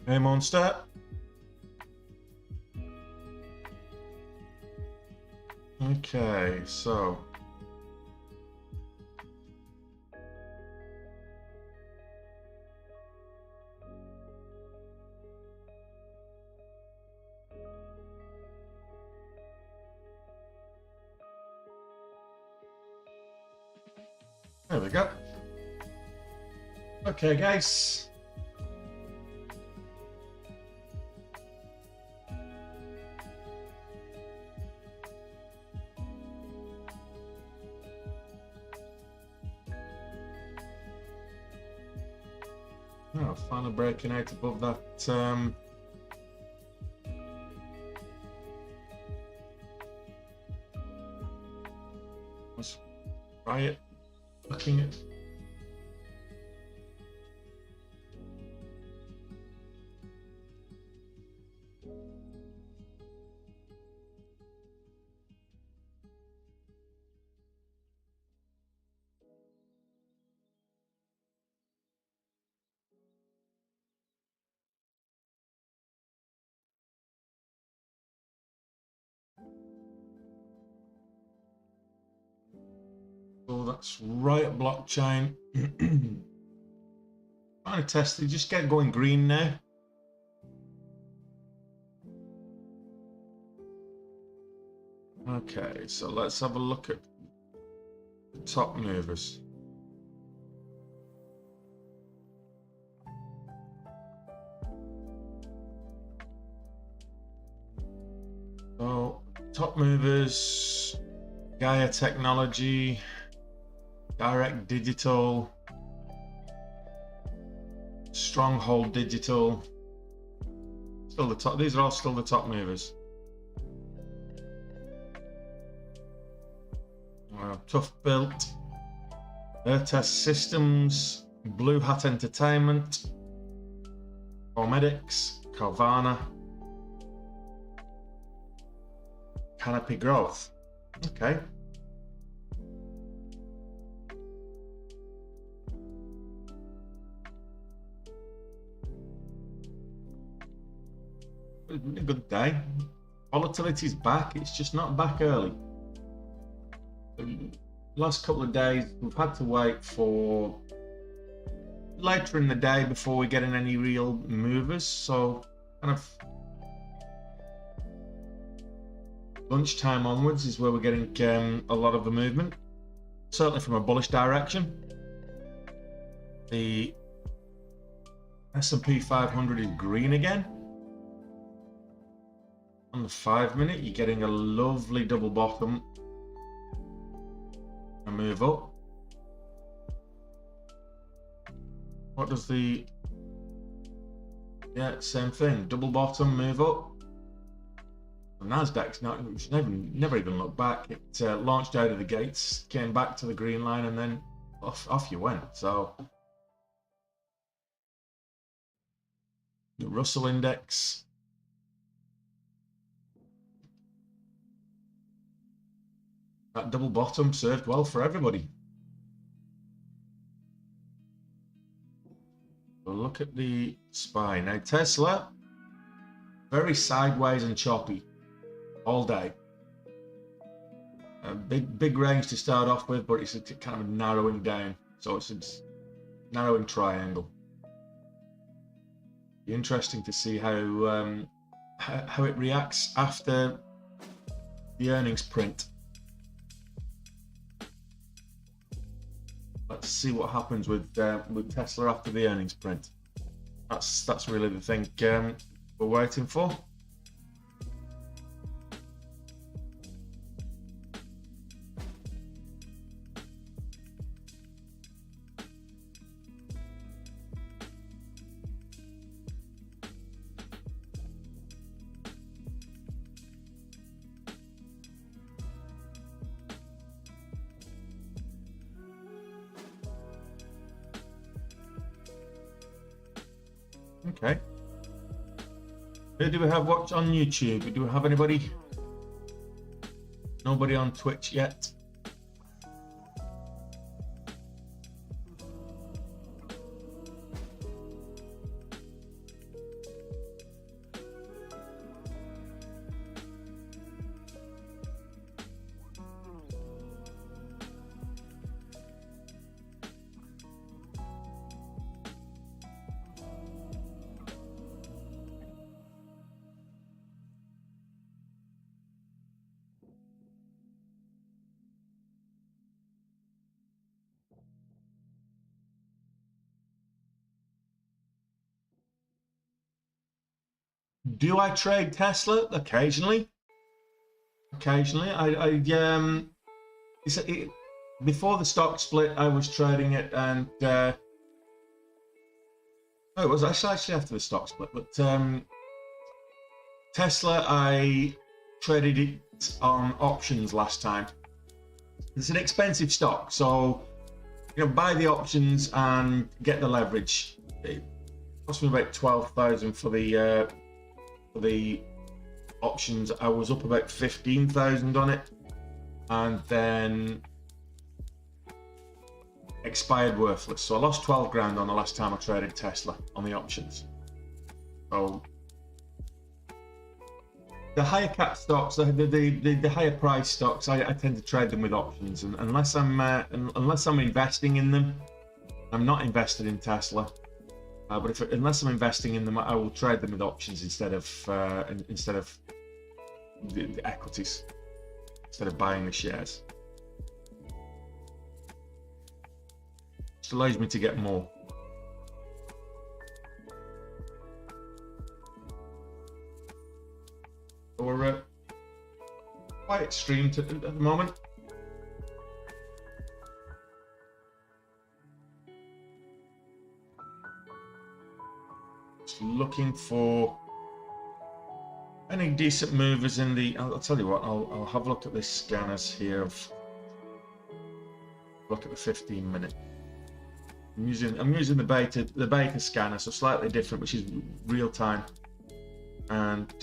Hey, monster. Okay, so there we go. Okay, guys. Oh, finally breaking out above that. Let's try it. Looking at. Oh, that's right at blockchain. Trying to test it. Just get going green now. Okay, so let's have a look at the top movers. So, top movers, Gaia Technology, Direct Digital, Stronghold Digital. Still the top. These are all still the top movers. Tough Built, Test Systems, Blue Hat Entertainment, Formedics, Carvana, Canopy Growth. Okay. It's been a good day. Volatility's back. It's just not back early. The last couple of days, we've had to wait for later in the day before we get in any real movers. So, kind of lunchtime onwards is where we're getting a lot of the movement. Certainly from a bullish direction. The S&P500 is green again. On the 5-minute, you're getting a lovely double bottom. A move up. What does the... Yeah, same thing. Double bottom, move up. The Nasdaq's never even looked back. It launched out of the gates, came back to the green line, and then off you went. So the Russell Index. That double bottom served well for everybody. We'll look at the SPY. Now Tesla, very sideways and choppy all day. A big range to start off with, but it's a kind of narrowing down. So it's a narrowing triangle. Be interesting to see how it reacts after the earnings print. Let's see what happens with Tesla after the earnings print. That's really the thing we're waiting for. Okay. Who do we have watch on YouTube? Do we have anybody? Nobody on Twitch yet. Do I trade Tesla? Occasionally. Occasionally. Before the stock split, I was trading it, and oh, it was actually after the stock split. But Tesla, I traded it on options last time. It's an expensive stock, so buy the options and get the leverage. It cost me about 12,000 for the options. I was up about 15,000 on it, and then expired worthless. So I lost 12 grand on the last time I traded Tesla on the options. So the higher cap stocks, the higher price stocks, I tend to trade them with options, and unless I'm investing in them, I'm not invested in Tesla. But unless I'm investing in them, I will trade them with options instead of the equities, instead of buying the shares. Which allows me to get more. We're quite extreme at the moment. Just looking for any decent movers in the. I'll tell you what. I'll have a look at the scanners here. Look at the 15-minute. I'm using the beta scanner, so slightly different, which is real time, and.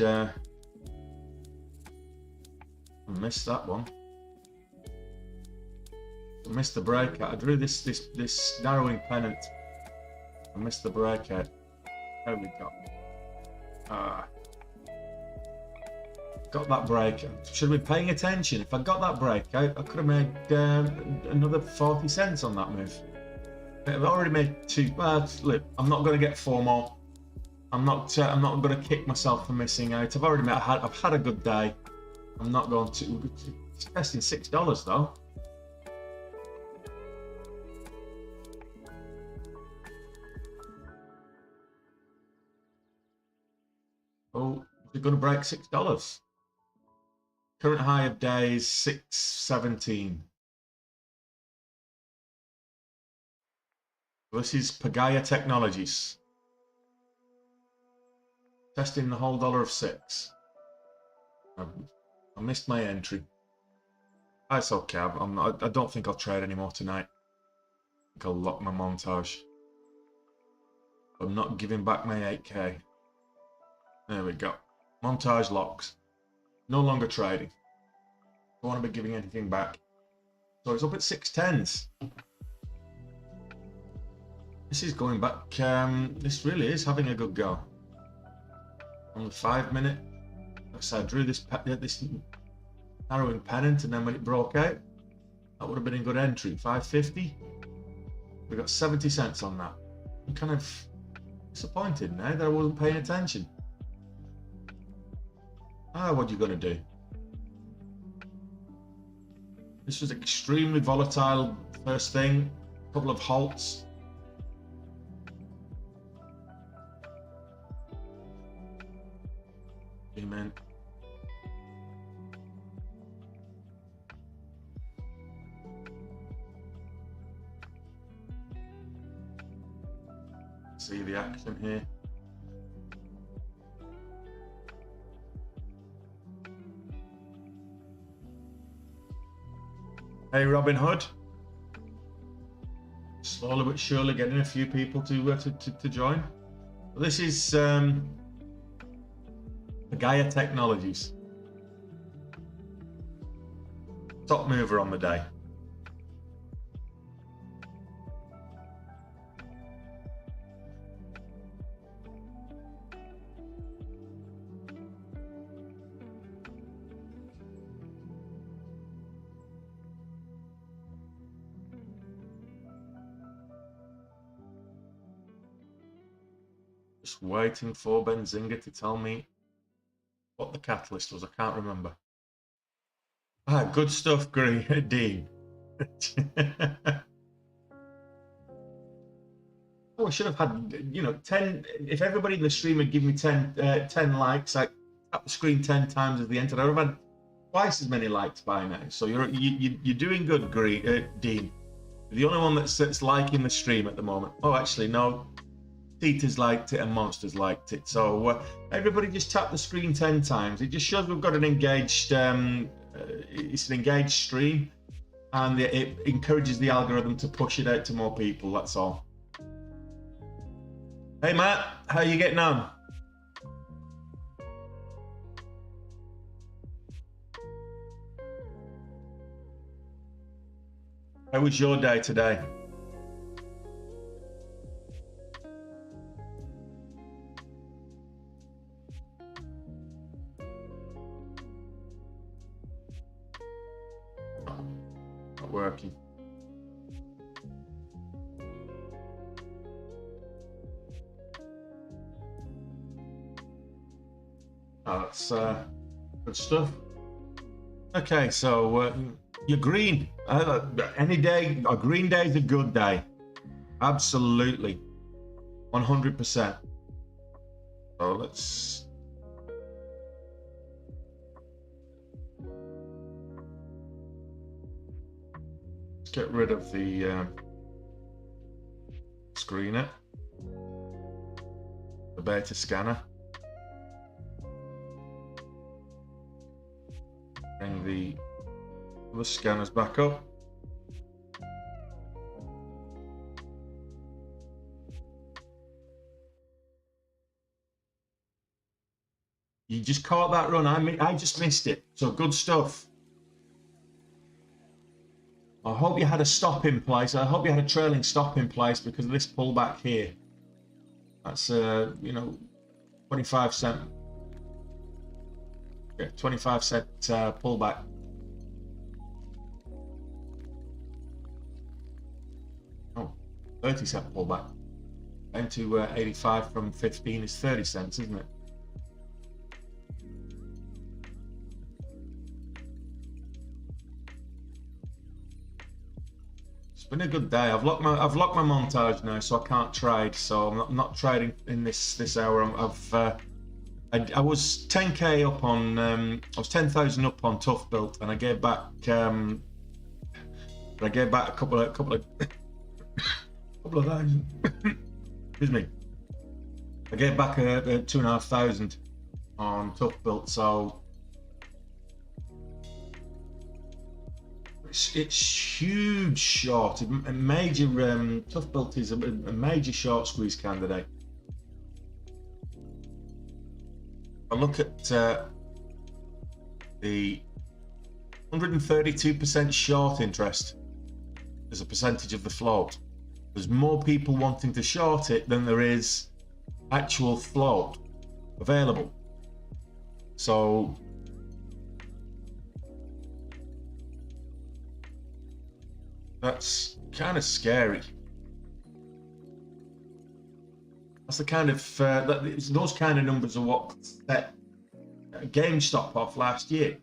I missed that one. I missed the breakout. I drew this narrowing pennant. I missed the breakout. There we go. Got that breakout. Should have been paying attention. If I got that breakout, I could have made another 40 cents on that move. I've already made two. Look, I'm not going to get four more. I'm not going to kick myself for missing out. I've had a good day. I'm not going to. It's testing $6 though. Oh, is it going to break $6? Current high of day is 617. This is Pagaya Technologies. Testing the whole dollar of 6. I missed my entry. That's okay. I don't think I'll trade anymore tonight. I think I'll lock my montage. I'm not giving back my 8K. There we go. Montage locks. No longer trading. Don't want to be giving anything back. So it's up at 610s. This is going back. This really is having a good go. On the 5-minute. So I drew this narrowing pennant, and then when it broke out, that would have been a good entry. 550. We got 70 cents on that. I'm kind of disappointed now that I wasn't paying attention. What are you going to do? This was extremely volatile first thing. A couple of halts. Amen. See the action here. Hey, Robin Hood. Slowly but surely getting a few people to join. This is Gaia Technologies. Top mover on the day. Just waiting for Benzinga to tell me what the catalyst was. I can't remember. Good stuff, Dean. I should have had, 10. If everybody in the stream had given me 10 likes, I tapped the screen 10 times at the end, I'd have had twice as many likes by now. So you're doing good, Dean. The only one that's liking the stream at the moment. Oh, actually, no. Tita's liked it and Monsters liked it. So everybody just tap the screen 10 times. It just shows we've got an engaged, it's an engaged stream, and it encourages the algorithm to push it out to more people, that's all. Hey Matt, how are you getting on? How was your day today? Not working. Oh, that's good stuff. Okay, so you're green. Any day, a green day is a good day. Absolutely. 100%. So let's get rid of the screener, the beta scanner. Bring the other scanners back up. You just caught that run. I just missed it. So good stuff. I hope you had a stop in place. I hope you had a trailing stop in place because of this pullback here. That's 25 cent. Yeah, 25 cent pullback. Oh, 30 cent pullback. Down to 85 from 15 is 30 cents, isn't it? It's been a good day. I've locked my montage now, so I can't trade. So I'm not trading in this hour. I was 10k up on I was 10,000 up on Tough Built, and I gave back a couple of thousand. Excuse me. I gave back a 2,500 on Tough Built, so it's huge short. A major Tough Built is a major short squeeze candidate. I look at the 132% short interest as a percentage of the float. There's more people wanting to short it than there is actual float available. So that's kind of scary. That's the kind of those kind of numbers are what set GameStop off last year.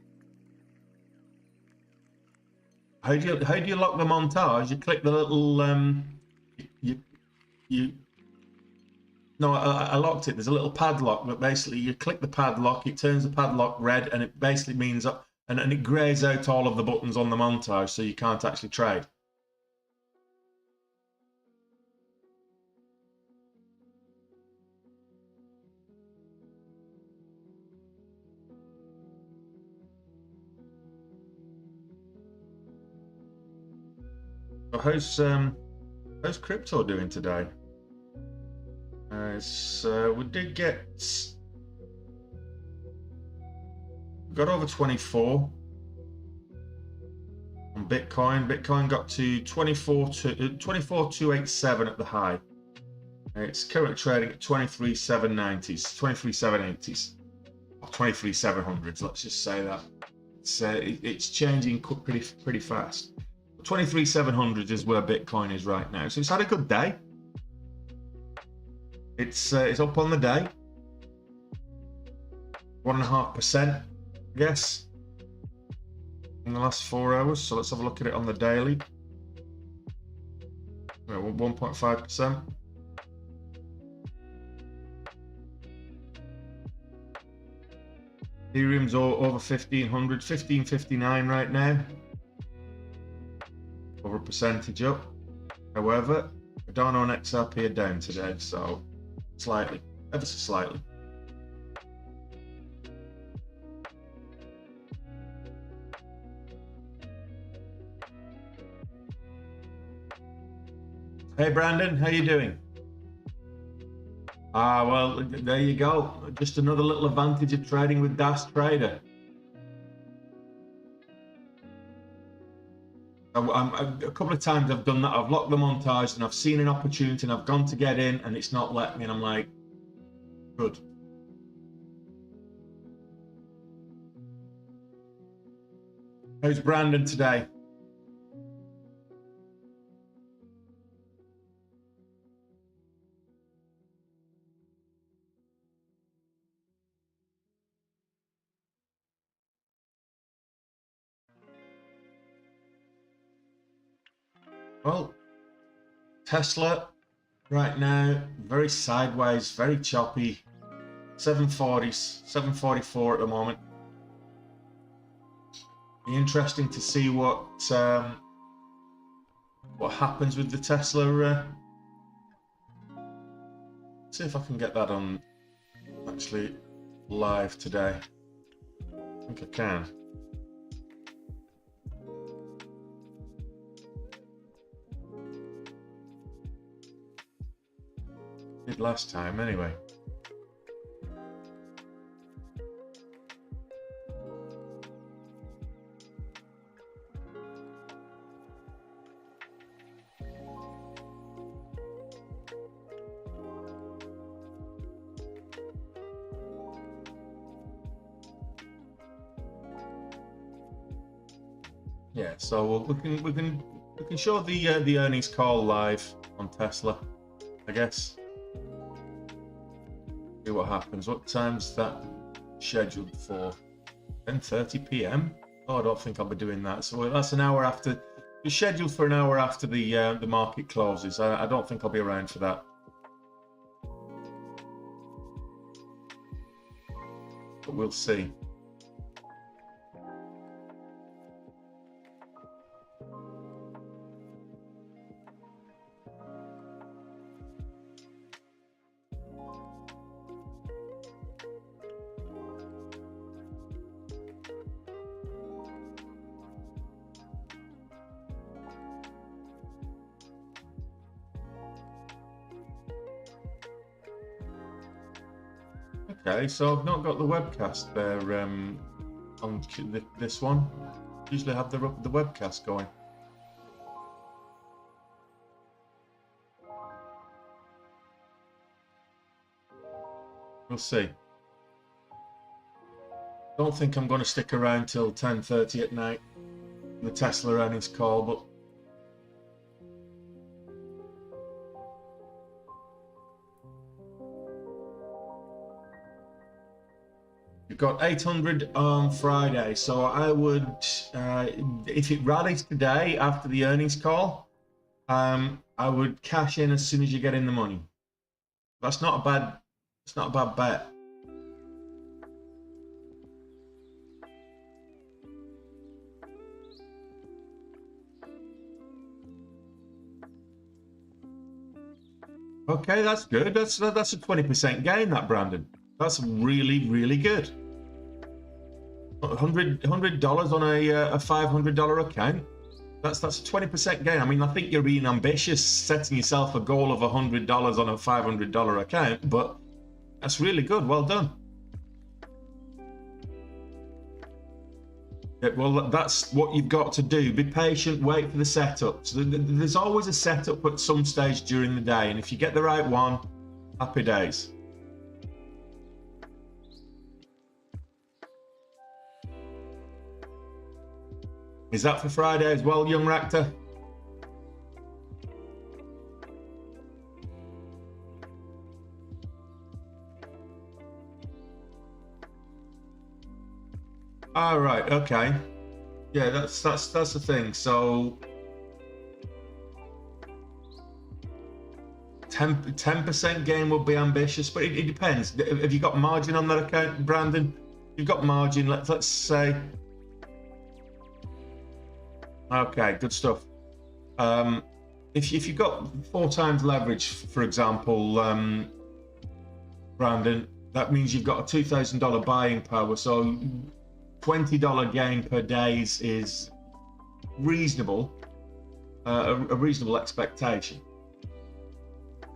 How do you lock the montage? You click the little No, I locked it. There's a little padlock, but basically you click the padlock, it turns the padlock red, and it basically means and it grays out all of the buttons on the montage, so you can't actually trade. So how's crypto doing today? We did got over 24 on Bitcoin. Bitcoin got to 24,287 at the high. It's currently trading at 23,790s, 23,780s, or 23,700s. Let's just say that it's changing pretty fast. 23,700 is where Bitcoin is right now. So it's had a good day. It's up on the day, 1.5%, I guess, in the last 4 hours. So let's have a look at it on the daily. 1.5%. Ethereum's over 1500, 1559 right now. Over a percentage up. However, Cardano and XRP are down today, so slightly, ever so slightly. Hey Brandon, how you doing? Well, there you go. Just another little advantage of trading with Das Trader. A couple of times I've done that. I've locked the montage and I've seen an opportunity and I've gone to get in and it's not let me, and I'm like, good. How's Brandon today? Well, Tesla right now, very sideways, very choppy. 740s, 744 at the moment. Be interesting to see what happens with the Tesla. See if I can get that on actually live today. I think I can. Did last time anyway. Yeah, so we can show the earnings call live on Tesla, I guess. See what happens. What time's that scheduled for? 10:30 p.m. Oh, I don't think I'll be doing that. So that's an hour after. It's scheduled for an hour after the market closes. I don't think I'll be around for that. But we'll see. Okay, so I've not got the webcast there on this one. Usually have the webcast going. We'll see. Don't think I'm going to stick around till 10:30 at night. The Tesla earnings call, but you've got 800 on Friday, so I would, if it rallies today after the earnings call, I would cash in as soon as you get in the money. That's not a bad. It's not a bad bet. Okay, that's good. That's a 20% gain, that Brandon. That's really, really good. $100 on a $500 account. That's a 20% gain. I mean, I think you're being ambitious, setting yourself a goal of $100 on a $500 account, but that's really good. Well done. Yeah, well, that's what you've got to do. Be patient, wait for the setup. So there's always a setup at some stage during the day, and if you get the right one, happy days. Is that for Friday as well, young Raptor? All right, okay. Yeah, that's the thing. So 10% gain would be ambitious, but it depends. Have you got margin on that account, Brandon? you've got margin, let's say, okay, good stuff. If you've got 4 times leverage, for example, Brandon, that means you've got a $2,000 buying power. So $20 gain per day is reasonable, a reasonable expectation.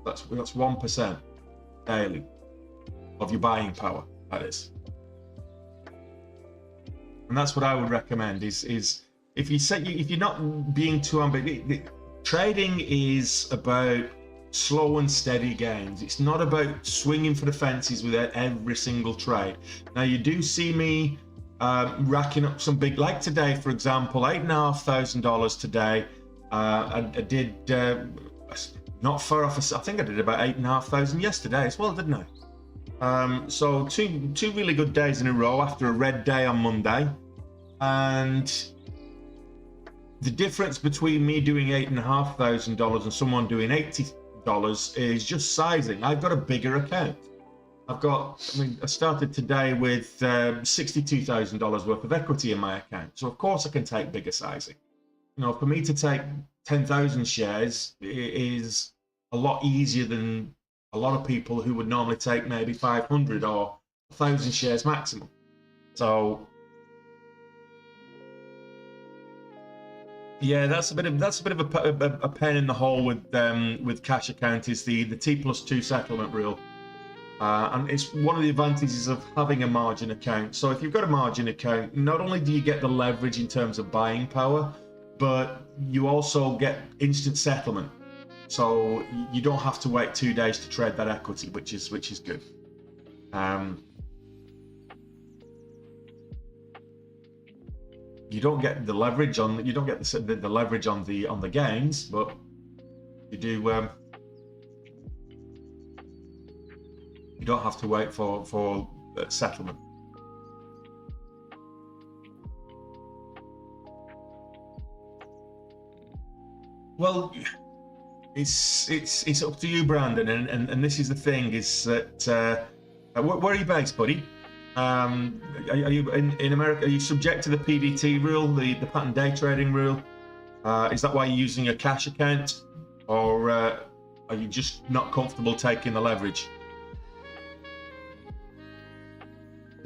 That's 1% daily of your buying power. That is, and that's what I would recommend. Is if you're not being too ambitious. Trading is about slow and steady gains. It's not about swinging for the fences with every single trade. Now, you do see me racking up some big, like today, for example, $8,500 today. I did not far off. I think I did about 8,500 yesterday as well, didn't I? So two really good days in a row after a red day on Monday, and the difference between me doing $8,500 and someone doing $80 is just sizing. I've got a bigger account. I started today with $62,000 worth of equity in my account. So of course I can take bigger sizing. For me to take 10,000 shares is a lot easier than a lot of people who would normally take maybe 500 or 1,000 shares maximum. So yeah, that's a bit of a pain in the hole with cash account is the T+2 settlement rule, and it's one of the advantages of having a margin account. So if you've got a margin account, not only do you get the leverage in terms of buying power, but you also get instant settlement. So you don't have to wait 2 days to trade that equity, which is good. You don't get the leverage on the leverage on the gains, but you do. You don't have to wait for settlement. Well, it's up to you, Brandon, and this is the thing: is that where are you based, buddy? Are you in America? Are you subject to the PDT rule, the pattern day trading rule? Is that why you're using a cash account, or are you just not comfortable taking the leverage?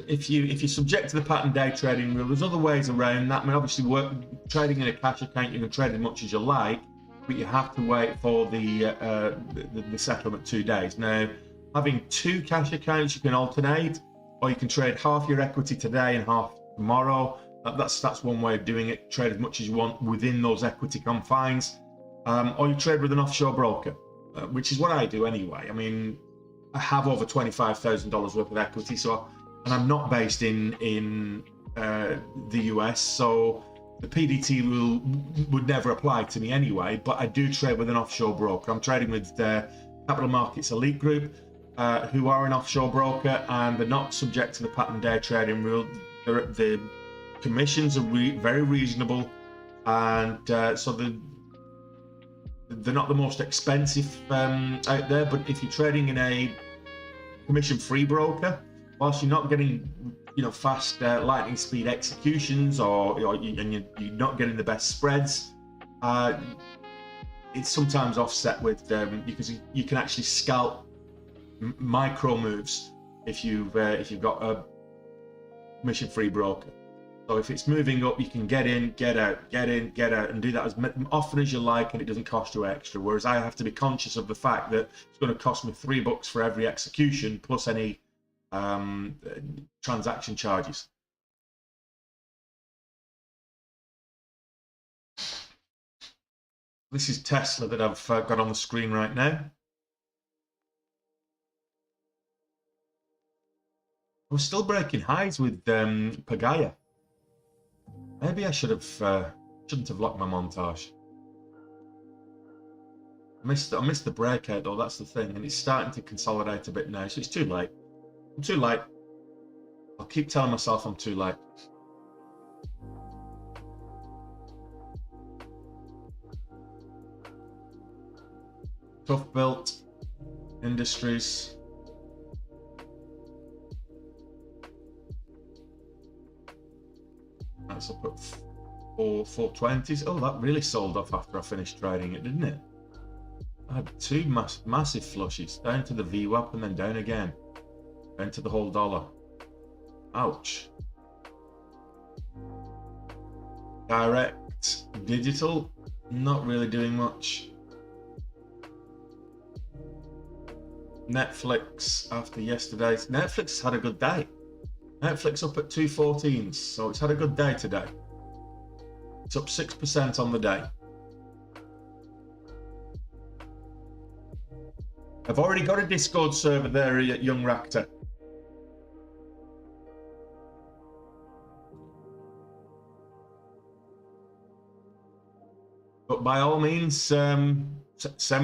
If you're subject to the pattern day trading rule, there's other ways around that. I mean, obviously, trading in a cash account, you can trade as much as you like, but you have to wait for the settlement 2 days. Now, having 2 cash accounts, you can alternate, or you can trade half your equity today and half tomorrow. That's one way of doing it. Trade as much as you want within those equity confines, or you trade with an offshore broker, which is what I do anyway. I mean, I have over $25,000 worth of equity, and I'm not based in the US, so the PDT rule would never apply to me anyway. But I do trade with an offshore broker. I'm trading with Capital Markets Elite Group, who are an offshore broker, and they're not subject to the pattern day trading rule. The commissions are very reasonable, and so they're not the most expensive out there. But if you're trading in a commission-free broker, whilst you're not getting fast lightning speed executions, or you're not getting the best spreads, it's sometimes offset with because you can actually scalp micro moves if you've got a commission-free broker. So if it's moving up, you can get in, get out, and do that as often as you like, and it doesn't cost you extra. Whereas I have to be conscious of the fact that it's going to cost me $3 for every execution, plus any transaction charges. This is Tesla that I've got on the screen right now. We're still breaking highs with Pagaya. Maybe I shouldn't have locked my montage. I missed the breakout though. That's the thing, and it's starting to consolidate a bit now. So it's too late. I'm too late. I'll keep telling myself I'm too late. Tough Built Industries. That's up at 420s. Oh, that really sold off after I finished trading it, didn't it? I had two massive flushes, down to the VWAP and then down again, down to the whole dollar. Ouch. Direct digital, not really doing much. Netflix after yesterday's. Netflix had a good day. Netflix up at 214s, so it's had a good day today. It's up 6% on the day. I've already got a Discord server there at Young Ractor. But by all means, send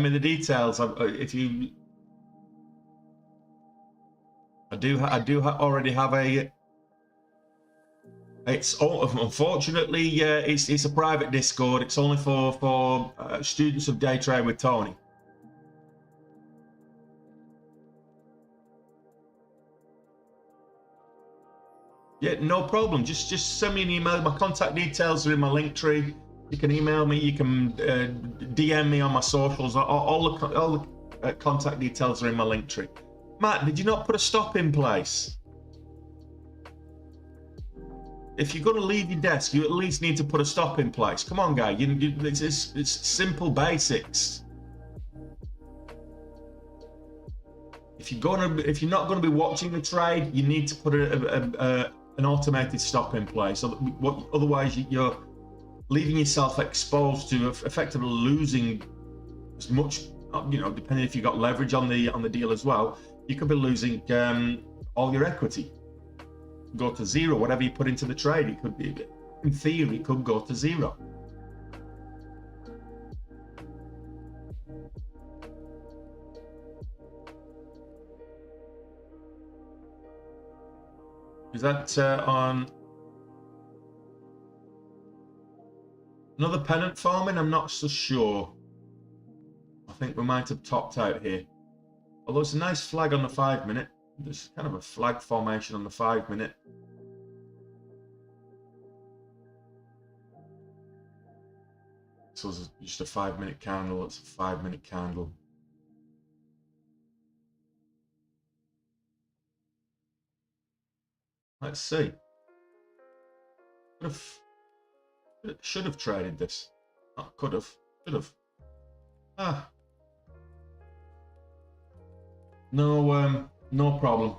me the details. If you, I do already have a. It's unfortunately it's a private Discord. It's only for students of Day Trade with Tony. Yeah, no problem. Just send me an email. My contact details are in my link tree. You can email me. You can DM me on my socials. All the contact details are in my link tree. Matt, did you not put a stop in place? If you're going to leave your desk, you at least need to put a stop in place. Come on, guy. It's simple basics. If you're not going to be watching the trade, you need to put an automated stop in place. Otherwise, you're leaving yourself exposed to effectively losing as much. You know, depending if you've got leverage on the deal as well, you could be losing all your equity. Go to zero. Whatever you put into the trade, it could be, in theory, it could go to zero. Is that on another pennant farming? I'm not so sure. I think we might have topped out here. Although it's a nice flag on the 5 minute. There's kind of a flag formation on the 5 minute. So it's just a 5 minute candle. It's a 5 minute candle. Let's see. Should have traded this. Oh, could have. Should have. Ah. No problem.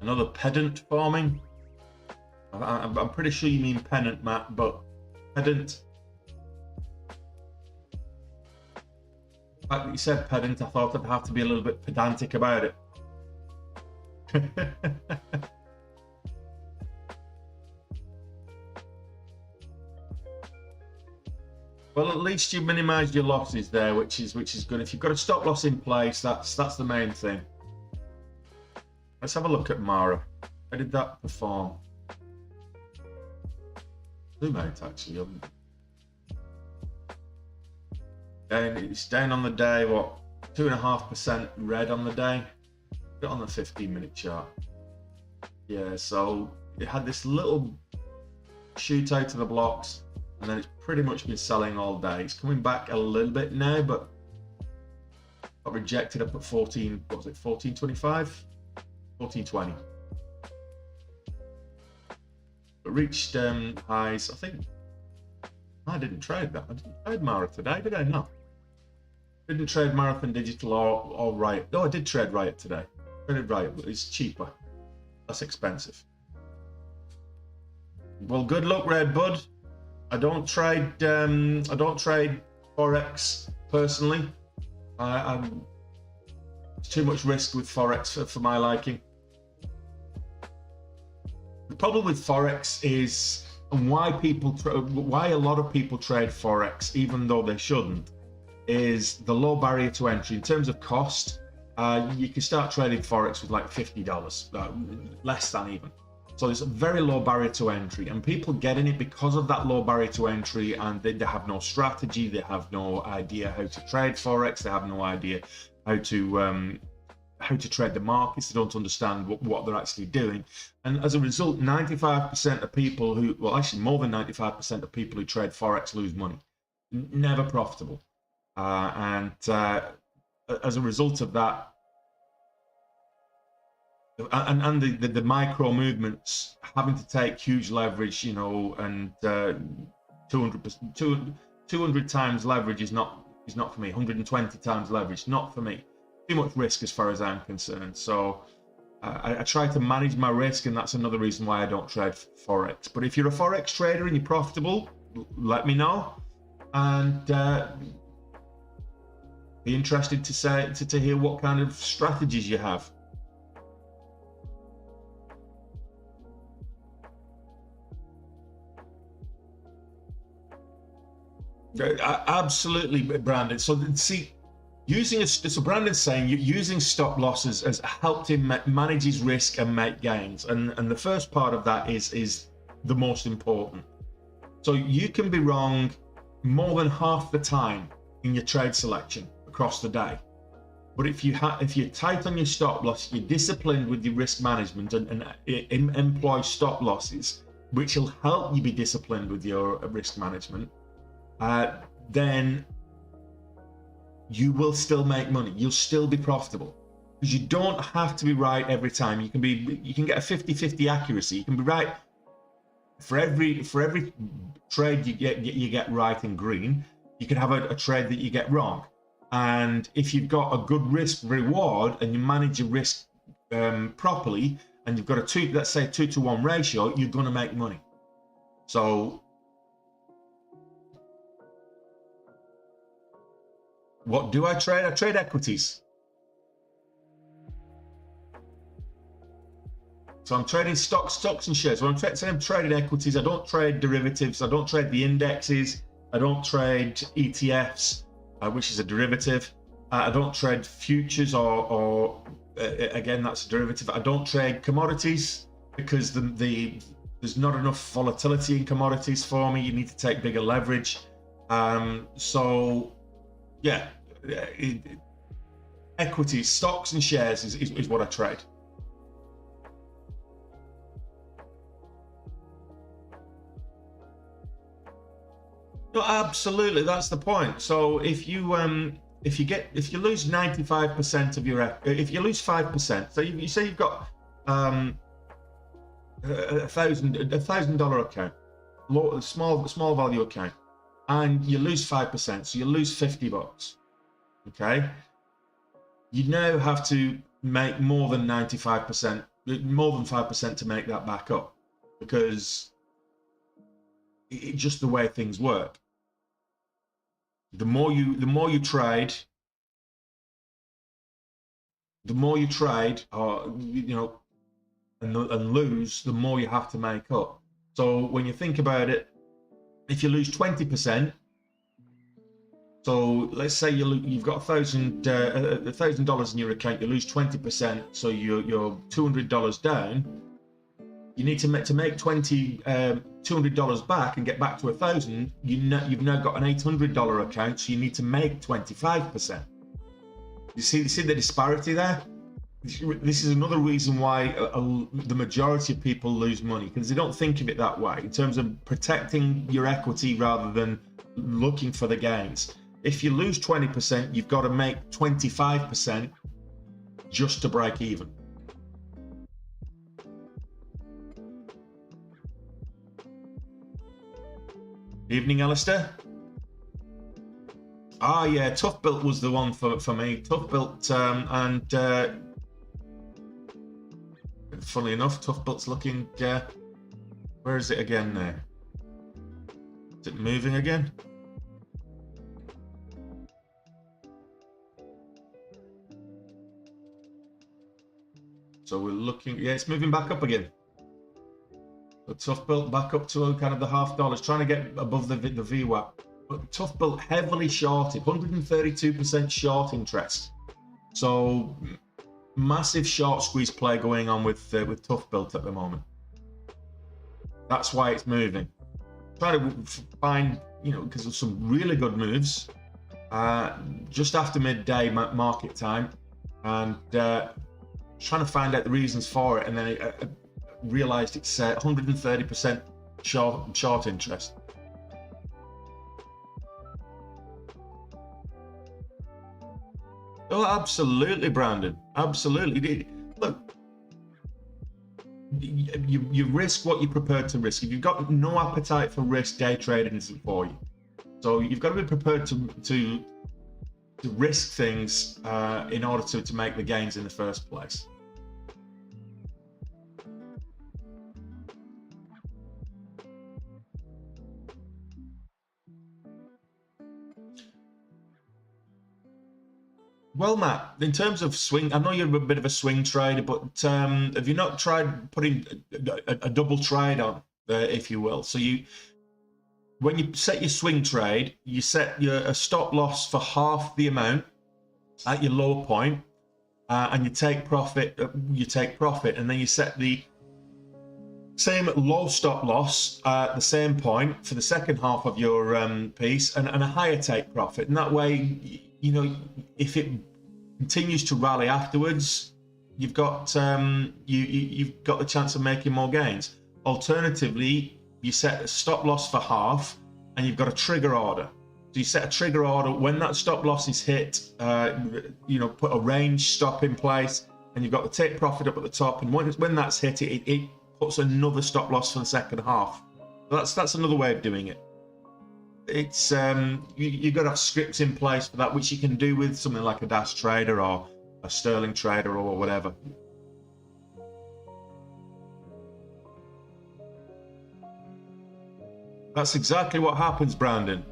Another pedant forming. I'm pretty sure you mean pennant, Matt, but pedant. The fact that you said pedant, I thought I'd have to be a little bit pedantic about it. Well, at least you minimised your losses there, which is good. If you've got a stop loss in place, that's the main thing. Let's have a look at Mara. How did that perform? Zoom out actually. It's down on the day. What, 2.5% red on the day? Put it on the 15-minute chart. Yeah, so it had this little shoot out to the blocks, and then it's pretty much been selling all day. It's coming back a little bit now, but got rejected up at 14. What was it? 14.25, 14.20. But reached highs. I think I didn't trade that. I didn't trade Mara today, did I? No. Didn't trade Marathon Digital or Riot. No, I did trade Riot today. Traded Riot, but it's cheaper, less expensive. Well, good luck, Red Bud. I don't trade Forex personally. It's too much risk with Forex for my liking. The problem with Forex is, and why a lot of people trade Forex, even though they shouldn't, is the low barrier to entry. In terms of cost, you can start trading Forex with like $50, less than even. So there's a very low barrier to entry, and people get in it because of that low barrier to entry, and they have no strategy, they have no idea how to trade Forex, they have no idea how to trade the markets, they don't understand what they're actually doing. And as a result, 95% of people who, well, actually more than 95% of people who trade Forex lose money. Never profitable. And as a result of that, and the micro movements, having to take huge leverage, you know, and 200 times leverage is not for me. 120 times leverage, not for me. Too much risk as far as I'm concerned. So I try to manage my risk, and that's another reason why I don't trade Forex. But if you're a Forex trader and you're profitable, let me know, and be interested to hear what kind of strategies you have. Absolutely, Brandon. So see, so Brandon's saying using stop losses has helped him manage his risk and make gains, and the first part of that is the most important. So you can be wrong more than half the time in your trade selection across the day, but if you're tight on your stop loss, you're disciplined with your risk management and employ stop losses, which will help you be disciplined with your risk management, then you will still make money. You'll still be profitable, because you don't have to be right every time. You can get a 50-50 accuracy. You can be right for every trade you get right in green. You can have a trade that you get wrong, and if you've got a good risk reward and you manage your risk properly, and you've got let's say 2-to-1 ratio, you're going to make money. So what do I trade? I trade equities. So I'm trading stocks and shares. When I'm trading equities, I don't trade derivatives. I don't trade the indexes. I don't trade ETFs, which is a derivative. I don't trade futures or again, that's a derivative. I don't trade commodities because there's not enough volatility in commodities for me. You need to take bigger leverage. So yeah, equities, stocks and shares is what I trade. No, absolutely, that's the point. So if you lose 95% of your, if you lose 5%, so you say you've got $1,000 account, small value account, and you lose 5%, so you lose $50. Okay, you now have to make more than 95%, more than 5% to make that back up, because it's just the way things work. The more you trade, or and lose, the more you have to make up. So when you think about it, if you lose 20%, so let's say you've got $1,000 in your account, you lose 20%, so you're $200 down. You need to make $200 back and get back to 1,000. You've now got an $800 account, so you need to make 25%. You see the disparity there? This is another reason why the majority of people lose money, because they don't think of it that way in terms of protecting your equity rather than looking for the gains. If you lose 20%, you've got to make 25% just to break even. Evening, Alistair. Ah, yeah, Tough Built was the one for me. Tough Built, and funnily enough, Tough Built's looking. Where is it again now? Is it moving again? So we're looking. Yeah, it's moving back up again. But Tough Built back up to kind of the $0.50, trying to get above the VWAP. But Tough Built heavily shorted, 132% short interest. So massive short squeeze play going on with Tough Built at the moment. That's why it's moving. Try to find, because there's some really good moves just after midday market time, and trying to find out the reasons for it, and then I realized it's 130% short interest. Oh, absolutely, Brandon. Absolutely. Look, you risk what you're prepared to risk. If you've got no appetite for risk, day trading isn't for you. So you've got to be prepared to risk things in order to make the gains in the first place. Well, Matt, in terms of swing, I know you're a bit of a swing trader, but have you not tried putting a double trade on, if you will? So when you set your swing trade, you set a stop loss for half the amount at your low point, and you take profit. And then you set the same low stop loss at the same point for the second half of your piece, and a higher take profit. And that way, if it continues to rally afterwards, you've got you've got the chance of making more gains. Alternatively, you set a stop loss for half, and you've got a trigger order. So you set a trigger order when that stop loss is hit. Put a range stop in place, and you've got the take profit up at the top. And when that's hit, it puts another stop loss for the second half. That's another way of doing it. It's you've got to have scripts in place for that, which you can do with something like a Dash Trader or a Sterling Trader or whatever. That's exactly what happens, Brandon.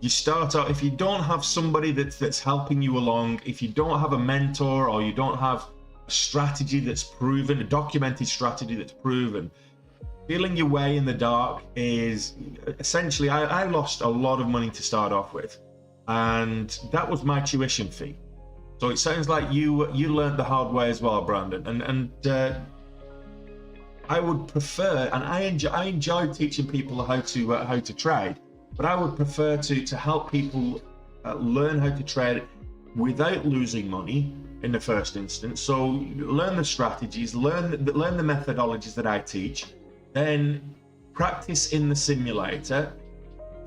You start out, if you don't have somebody that's helping you along, if you don't have a mentor, or you don't have a strategy that's proven, a documented strategy that's proven, feeling your way in the dark is essentially, I lost a lot of money to start off with, and that was my tuition fee. So it sounds like you learned the hard way as well, Brandon. And I would prefer, and I enjoy teaching people how to trade, but I would prefer to help people learn how to trade without losing money in the first instance. So learn the strategies, learn the methodologies that I teach. Then practice in the simulator,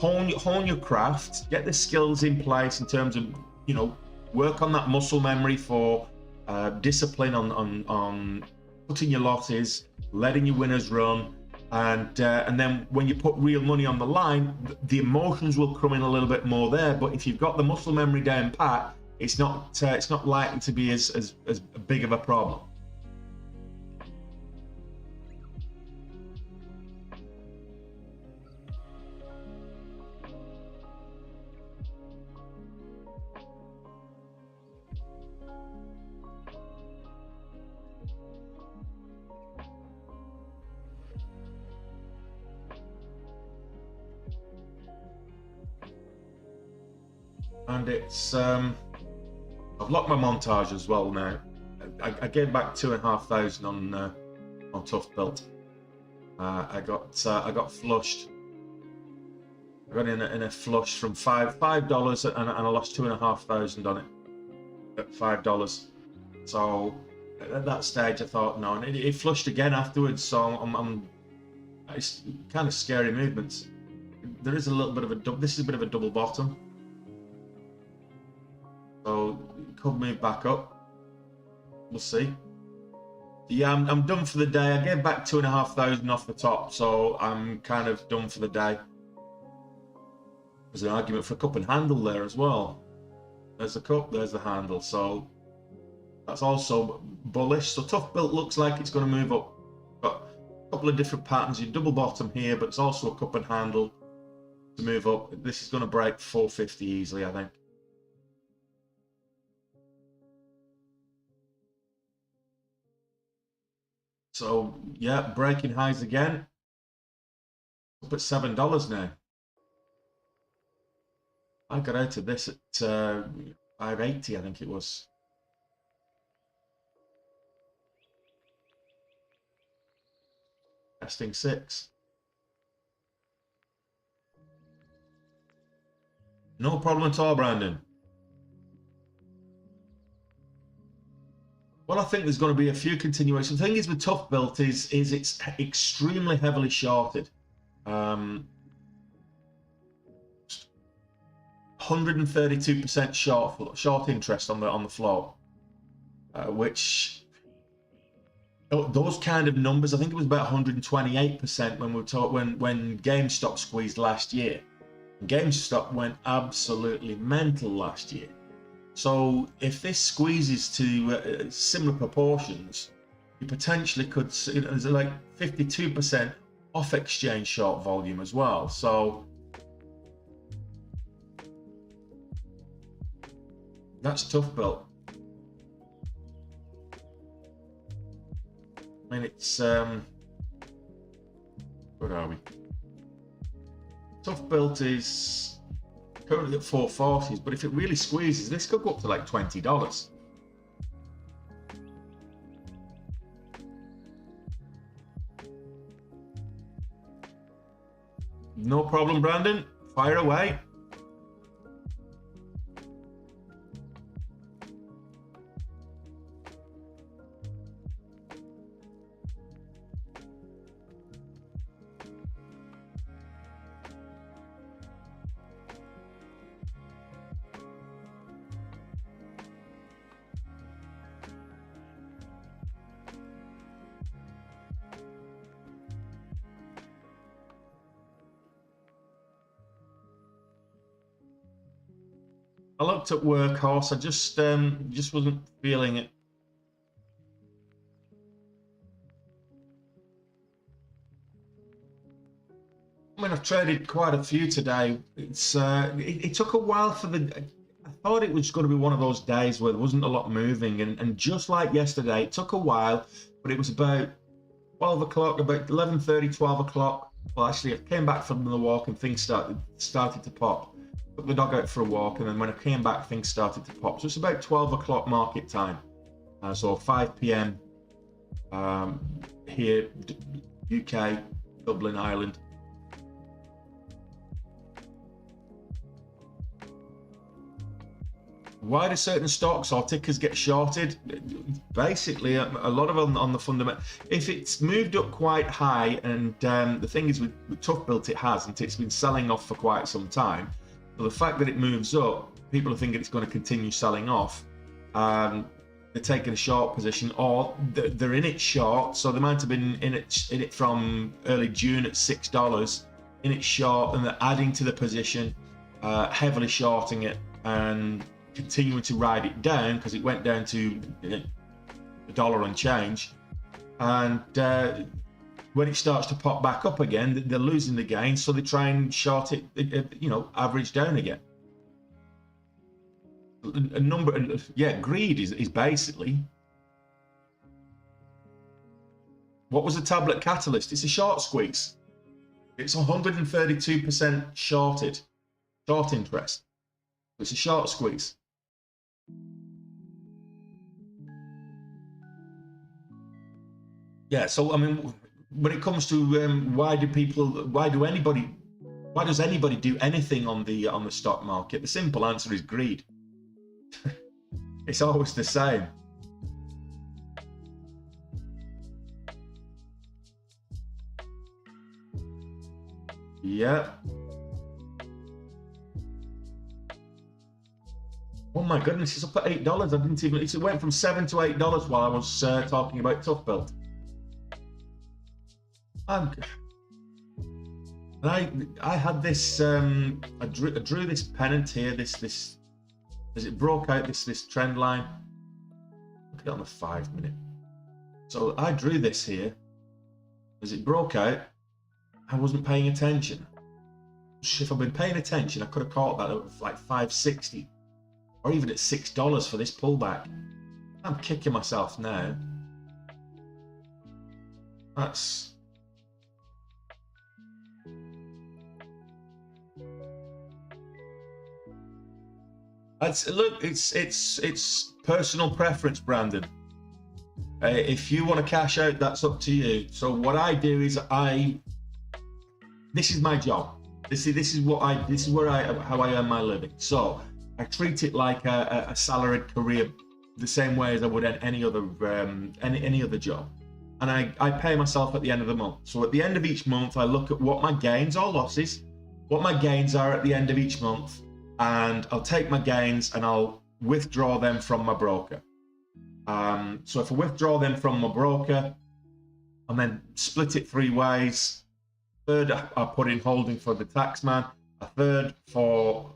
hone your craft, get the skills in place in terms of, work on that muscle memory for discipline on putting your losses, letting your winners run, and then when you put real money on the line, the emotions will come in a little bit more there. But if you've got the muscle memory down pat, it's not likely to be as big of a problem. And it's I've locked my montage as well now. I gave back 2,500 on Tough Built. I got flushed. I got in a flush from $5 and I lost 2,500 on it at $5. So at that stage I thought no, and it flushed again afterwards. So it's kind of scary movements. There is a little bit of this is a bit of a double bottom. So it could move back up. We'll see. Yeah, I'm done for the day. I gave back 2,500 off the top, so I'm kind of done for the day. There's an argument for a cup and handle there as well. There's the cup, there's the handle, so that's also bullish. So Tough Built looks like it's going to move up. Got a couple of different patterns. You double bottom here, but it's also a cup and handle to move up. This is going to break 450 easily, I think. So yeah, breaking highs again. Up at $7 now. I got out of this at 580, I think it was. Testing 6. No problem at all, Brandon. Well, I think there's going to be a few continuations. The thing is with Tough Built is it's extremely heavily shorted. 132% short interest on the float, which those kind of numbers. I think it was about 128% when when GameStop squeezed last year. GameStop went absolutely mental last year. So if this squeezes to similar proportions, you potentially could see there's like 52% off exchange short volume as well. So that's Tough Built. I mean, it's where are we? Tough Built is currently at 440s, but if it really squeezes, this could go up to like $20. No problem, Brandon. Fire away. I looked at Workhorse. I just wasn't feeling it. I mean, I've traded quite a few today. It's it took a while for the. I thought it was going to be one of those days where there wasn't a lot moving, and just like yesterday, it took a while, but it was about 12 o'clock, about 11:30, 12 o'clock. Well, actually, I came back from the walk and things started to pop. Took the dog out for a walk, and then when I came back, things started to pop. So it's about 12 o'clock market time. So 5 p.m. Here, UK, Dublin, Ireland. Why do certain stocks or tickers get shorted? Basically, a lot of them on the fundamental. If it's moved up quite high, and the thing is with Tough Built, it hasn't. It's been selling off for quite some time. So the fact that it moves up, people are thinking it's going to continue selling off. They're taking a short position, or they're in it short. So they might have been in it from early June at $6, in it short, and they're adding to the position, heavily shorting it, and continuing to ride it down because it went down to $1 and change. And when it starts to pop back up again, they're losing the gain, so they try and short it, average down again. Greed is basically. What was the tablet catalyst? It's a short squeeze. It's 132% short interest. It's a short squeeze. Yeah, so I mean, when it comes to why does anybody do anything on the stock market? The simple answer is greed. It's always the same. Yeah. Oh my goodness, it's up at $8. I didn't even. It went from $7 to $8 while I was talking about Tough Built. And I had this. I drew this pennant here. This as it broke out this trend line. Look at it on the 5 minute. So I drew this here. As it broke out, I wasn't paying attention. If I'd been paying attention, I could have caught that at like 560, or even at $6 for this pullback. I'm kicking myself now. Look, it's personal preference, Brandon. If you want to cash out, that's up to you. So what I do is this is my job. This is how I earn my living. So I treat it like a salaried career, the same way as I would any other job. And I pay myself at the end of the month. So at the end of each month, I look at what my gains or losses, what my gains are at the end of each month, and I'll take my gains and I'll withdraw them from my broker. So if I withdraw them from my broker and then split it 3 ways, a third I put in holding for the tax man, a third for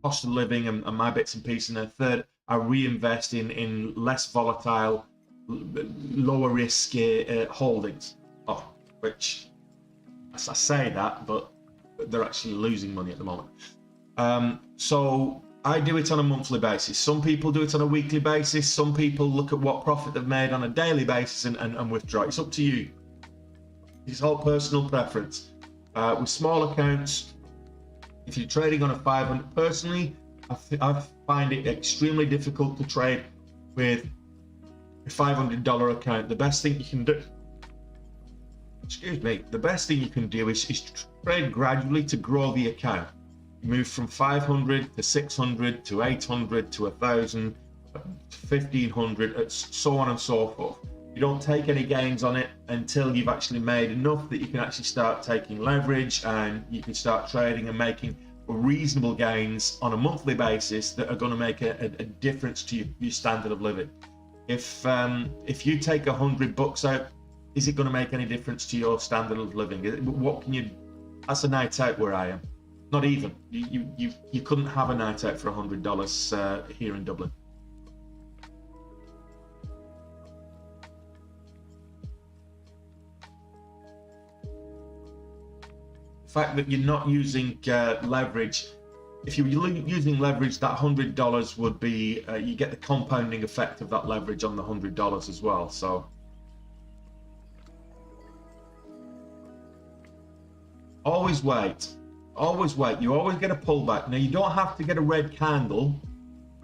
cost of living and my bits and pieces, and a third I reinvest in less volatile, lower risk holdings. Which I say that, but they're actually losing money at the moment. So I do it on a monthly basis. Some people do it on a weekly basis. Some people look at what profit they've made on a daily basis and withdraw. It's up to you. It's all personal preference. With small accounts, if you're trading on a 500, personally, I find it extremely difficult to trade with a $500 account. The best thing you can do, the best thing you can do is trade gradually to grow the account. Move from 500 to 600 to 800 to 1,000, 1,500, so on and so forth. You don't take any gains on it until you've actually made enough that you can actually start taking leverage and you can start trading and making reasonable gains on a monthly basis that are going to make a difference to your standard of living. If you take $100 out, is it going to make any difference to your standard of living? What can you? That's a night out where I am. Not even. You couldn't have a night out for $100 here in Dublin. The fact that you're not using leverage, if you were using leverage, that $100 would be, you get the compounding effect of that leverage on the $100 as well. So always wait. Always wait. You always get a pullback. Now you don't have to get a red candle.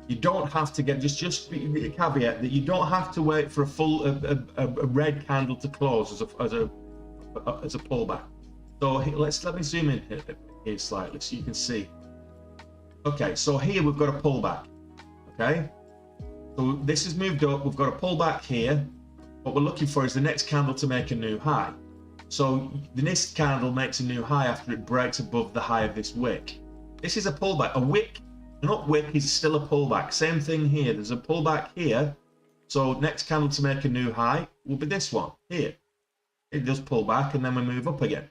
You don't have to get just a caveat that you don't have to wait for a full a red candle to close as a pullback. So let me zoom in here slightly so you can see. Okay, so here we've got a pullback. Okay, so this has moved up. We've got a pullback here. What we're looking for is the next candle to make a new high. So the next candle makes a new high after it breaks above the high of this wick. This is a pullback. An up wick is still a pullback. Same thing here. There's a pullback here. So next candle to make a new high will be this one here. It does pull back and then we move up again.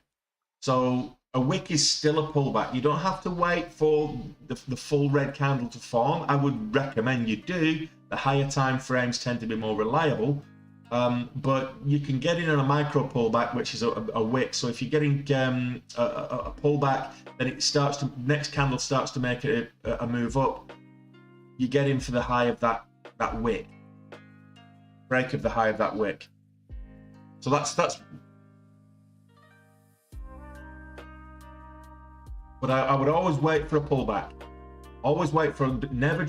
So a wick is still a pullback. You don't have to wait for the full red candle to form. I would recommend you do. The higher time frames tend to be more reliable. But you can get in on a micro pullback, which is a wick. So if you're getting a pullback, then it starts to, next candle starts to make a move up. You get in for the high of that wick, break of the high of that wick. So that's. But I would always wait for a pullback. Always wait for never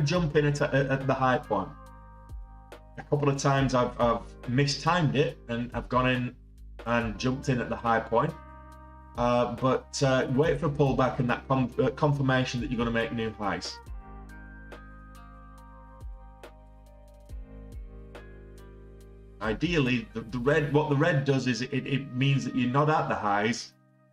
jump in at the high point. A couple of times I've mistimed it and I've gone in and jumped in at the high point. But wait for a pullback and that confirmation that you're going to make new highs. Ideally, what the red does is it means that you're not at the highs.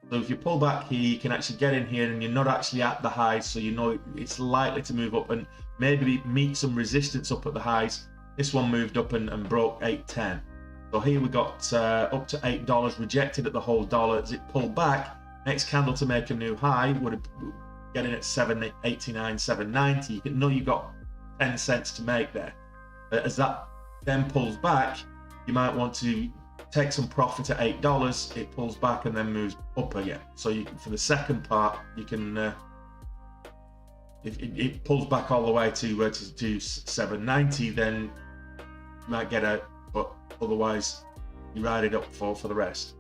So if you pull back here, you can actually get in here and you're not actually at the highs, so you know it's likely to move up and maybe meet some resistance up at the highs. This one moved up and broke 8.10. So here we got up to $8, rejected at the whole dollar. As it pulled back, next candle to make a new high would have get in at 7.89, 7.90. You can know you got 10 cents to make there. As that then pulls back, you might want to take some profit at $8. It pulls back and then moves up again. So you can, for the second part, you can. If it pulls back all the way to 7.90, then you might get out, but otherwise you ride it up for the rest.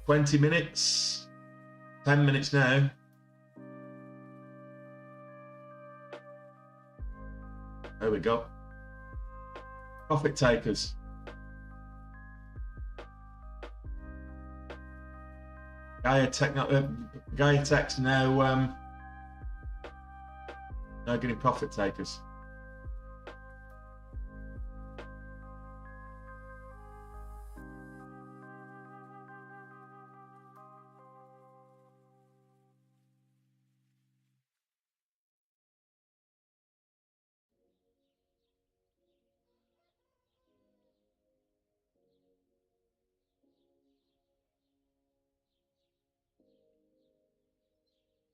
$20 minutes. 10 minutes now. There we go. Profit takers. Gaia Tech's now getting profit takers.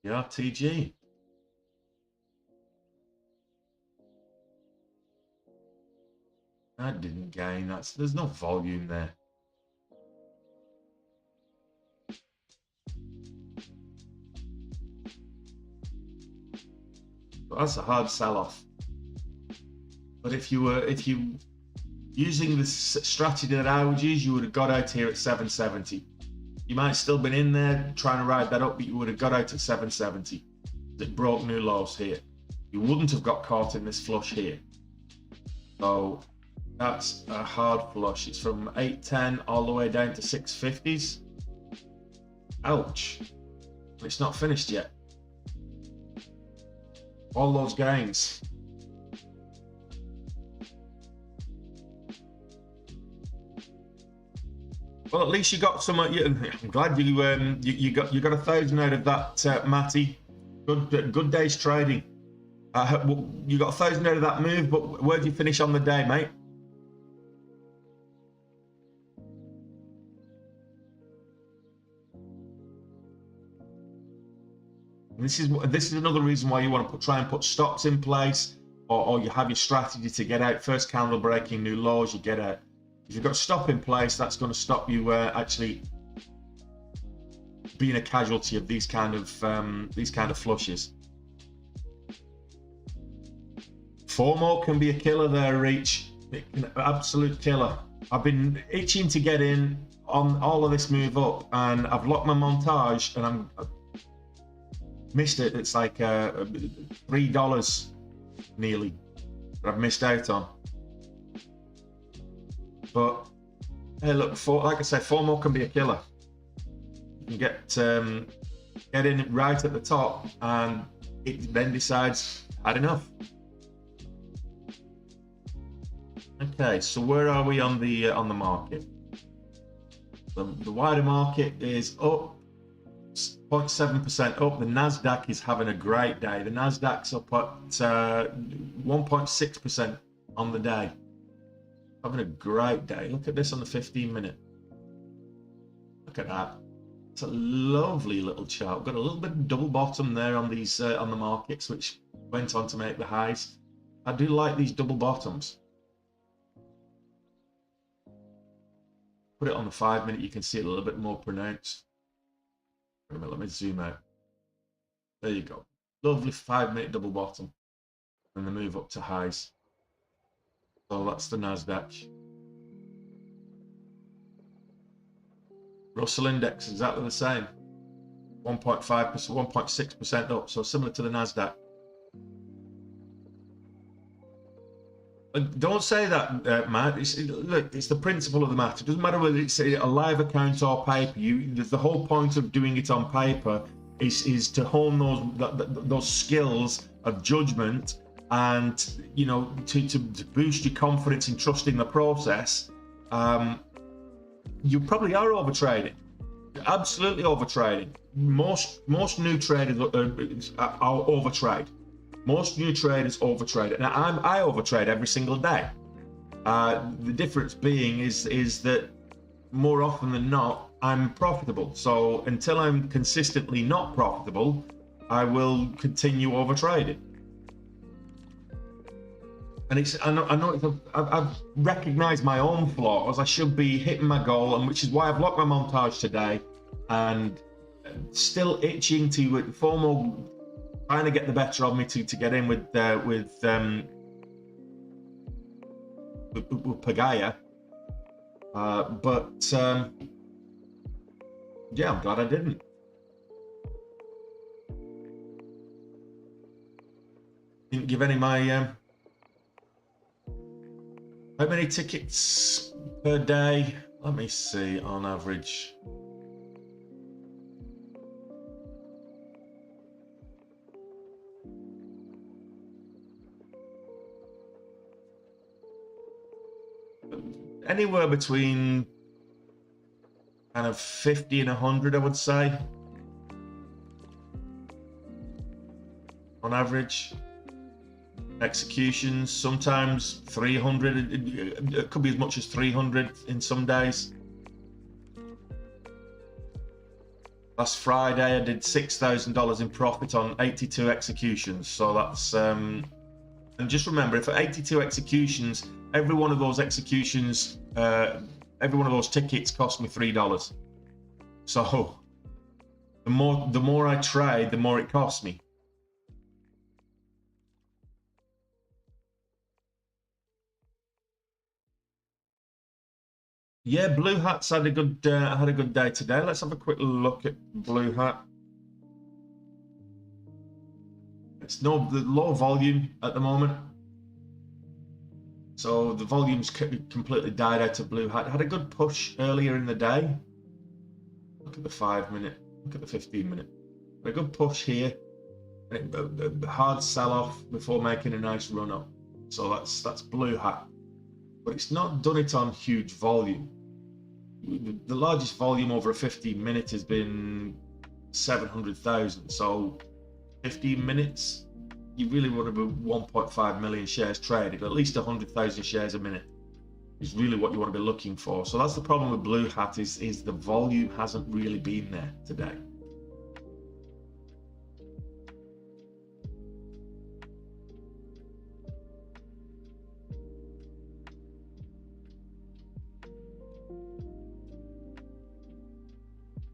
The RTG. That didn't gain. There's no volume there. But that's a hard sell-off. But if you using the strategy that I would use, you would have got out here at 770. You might have still been in there trying to ride that up, but you would have got out at 770. It broke new lows here. You wouldn't have got caught in this flush here. So that's a hard flush. It's from 810 all the way down to 650s. Ouch. It's not finished yet. All those gains. Well, at least you got some. I'm glad you got 1,000 out of that, Matty. Good day's trading. You got 1,000 out of that move, but where do you finish on the day, mate? This is another reason why you want to try and put stops in place, or you have your strategy to get out. First candle breaking new lows, you get out. If you've got a stop in place, that's going to stop you actually being a casualty of these kind of flushes. FOMO can be a killer there, Reach. Absolute killer. I've been itching to get in on all of this move up, and I've locked my montage, and I've missed it. It's like $3 nearly that I've missed out on. But hey, look, like I said, FOMO can be a killer. You can get in right at the top, and it then decides had enough. Okay, so where are we on the market? The wider market is up 0.7% up. The Nasdaq is having a great day. The Nasdaq's up at 1.6% on the day. Having a great day. Look at this on the 15-minute. Look at that. It's a lovely little chart. We've got a little bit of double bottom there on these on the markets, which went on to make the highs. I do like these double bottoms. Put it on the 5-minute, you can see it a little bit more pronounced. Wait a minute, let me zoom out. There you go. Lovely 5-minute double bottom. And the move up to highs. So that's the Nasdaq. Russell Index, exactly the same. 1.5%, 1.6% up, so similar to the Nasdaq. Don't say that, Matt. Look, it's the principle of the matter. It doesn't matter whether it's a live account or paper. The whole point of doing it on paper is to hone those skills of judgment, and to boost your confidence in trusting the process. You probably are overtrading. You're absolutely overtrading. Most new traders are overtrade. Most new traders overtrade. Now I overtrade every single day. The difference being is that more often than not I'm profitable. So until I'm consistently not profitable, I will continue overtrading. And I've recognised my own flaws. I should be hitting my goal, and which is why I've locked my montage today, and still itching to FOMO, trying to get the better of me to get in with Pagaya. But yeah, I'm glad I didn't. Didn't give any my how many tickets per day? Let me see on average. Anywhere between kind of 50 and 100, I would say, on average. Executions, sometimes 300, it could be as much as 300 in some days. Last Friday I did $6,000 in profit on 82 executions, so that's and just remember, if at 82 executions, every one of those executions, every one of those tickets cost me $3. So the more I trade, the more it costs me. Yeah, Blue Hat's had a good day today. Let's have a quick look at Blue Hat. It's the low volume at the moment, so the volume's completely died out of Blue Hat. Had a good push earlier in the day. Look at the 5 minute. Look at the 15 minute. Had a good push here, and a hard sell off before making a nice run up. So that's Blue Hat, but it's not done it on huge volume. The largest volume over a 15 minute has been 700,000. So 15 minutes, you really want to be 1.5 million shares traded, at least 100,000 shares a minute is really what you want to be looking for. So that's the problem with Blue Hat, is the volume hasn't really been there today.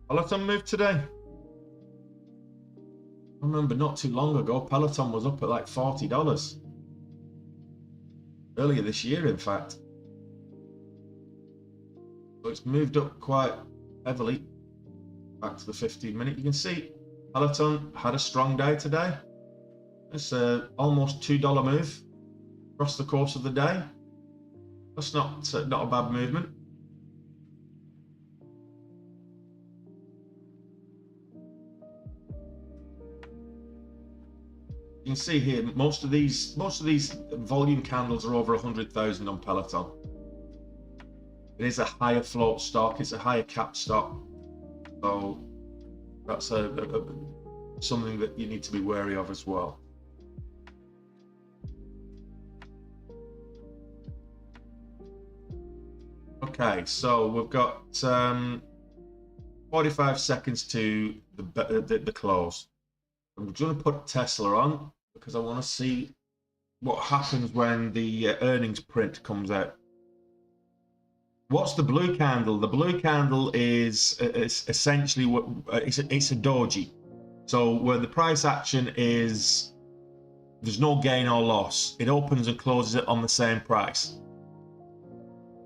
Peloton moved today. I remember not too long ago, Peloton was up at like $40. Earlier this year, in fact. So it's moved up quite heavily back to the 15 minute. You can see Peloton had a strong day today. It's almost $2 move across the course of the day. That's not a bad movement. You can see here, most of these volume candles are over 100,000 on Peloton. It is a higher float stock, it's a higher cap stock, so that's something that you need to be wary of as well. Okay, so we've got 45 seconds to the close. I'm going to put Tesla on because I want to see what happens when the earnings print comes out. What's the blue candle? The blue candle is essentially what it's a doji. So where the price action is, there's no gain or loss. It opens and closes it on the same price.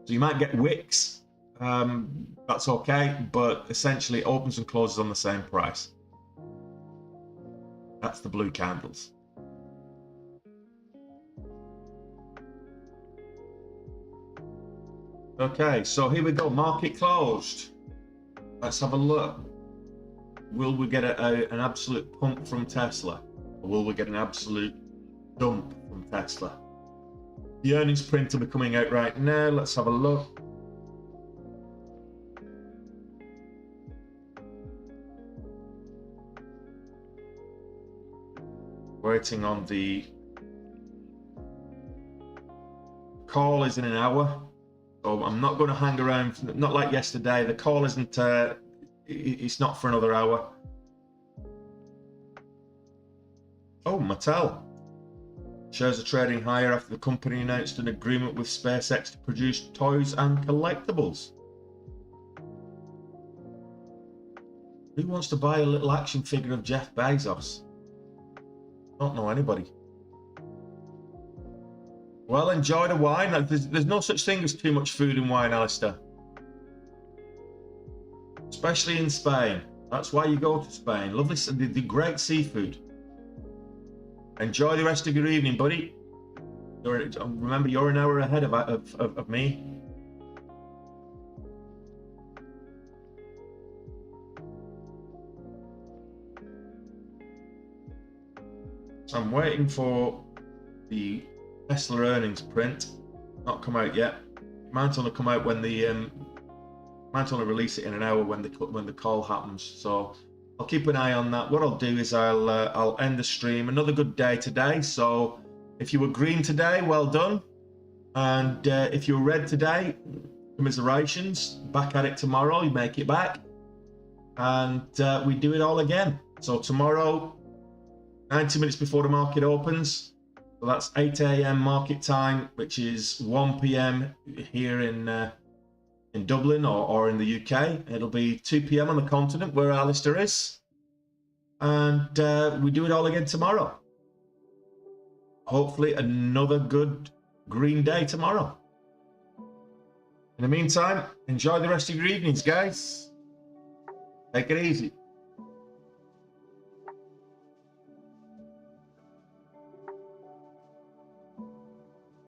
So you might get wicks. That's okay, but essentially it opens and closes on the same price. That's the blue candles. Okay, so here we go. Market closed. Let's have a look. Will we get an absolute pump from Tesla? Or will we get an absolute dump from Tesla? The earnings print will be coming out right now. Let's have a look. Waiting on the call is in an hour, so I'm not going to hang around. Not like yesterday. The call isn't. It's not for another hour. Oh, Mattel shares are trading higher after the company announced an agreement with SpaceX to produce toys and collectibles. Who wants to buy a little action figure of Jeff Bezos? Don't know anybody. Well, enjoy the wine. There's no such thing as too much food and wine, Alistair. Especially in Spain. That's why you go to Spain. Lovely, the great seafood. Enjoy the rest of your evening, buddy. Remember, you're an hour ahead of me. So I'm waiting for the Tesla earnings print. Not come out yet. Might only come out when the might only release it in an hour when the call happens. So I'll keep an eye on that. What I'll do is I'll end the stream. Another good day today. So if you were green today, well done. And if you were red today, commiserations. Back at it tomorrow. You make it back, and we do it all again. So tomorrow, 90 minutes before the market opens. So that's 8 a.m. market time, which is 1 p.m. here in Dublin or in the UK. It'll be 2 p.m. on the continent where Alistair is. And we do it all again tomorrow. Hopefully another good green day tomorrow. In the meantime, enjoy the rest of your evenings, guys. Take it easy.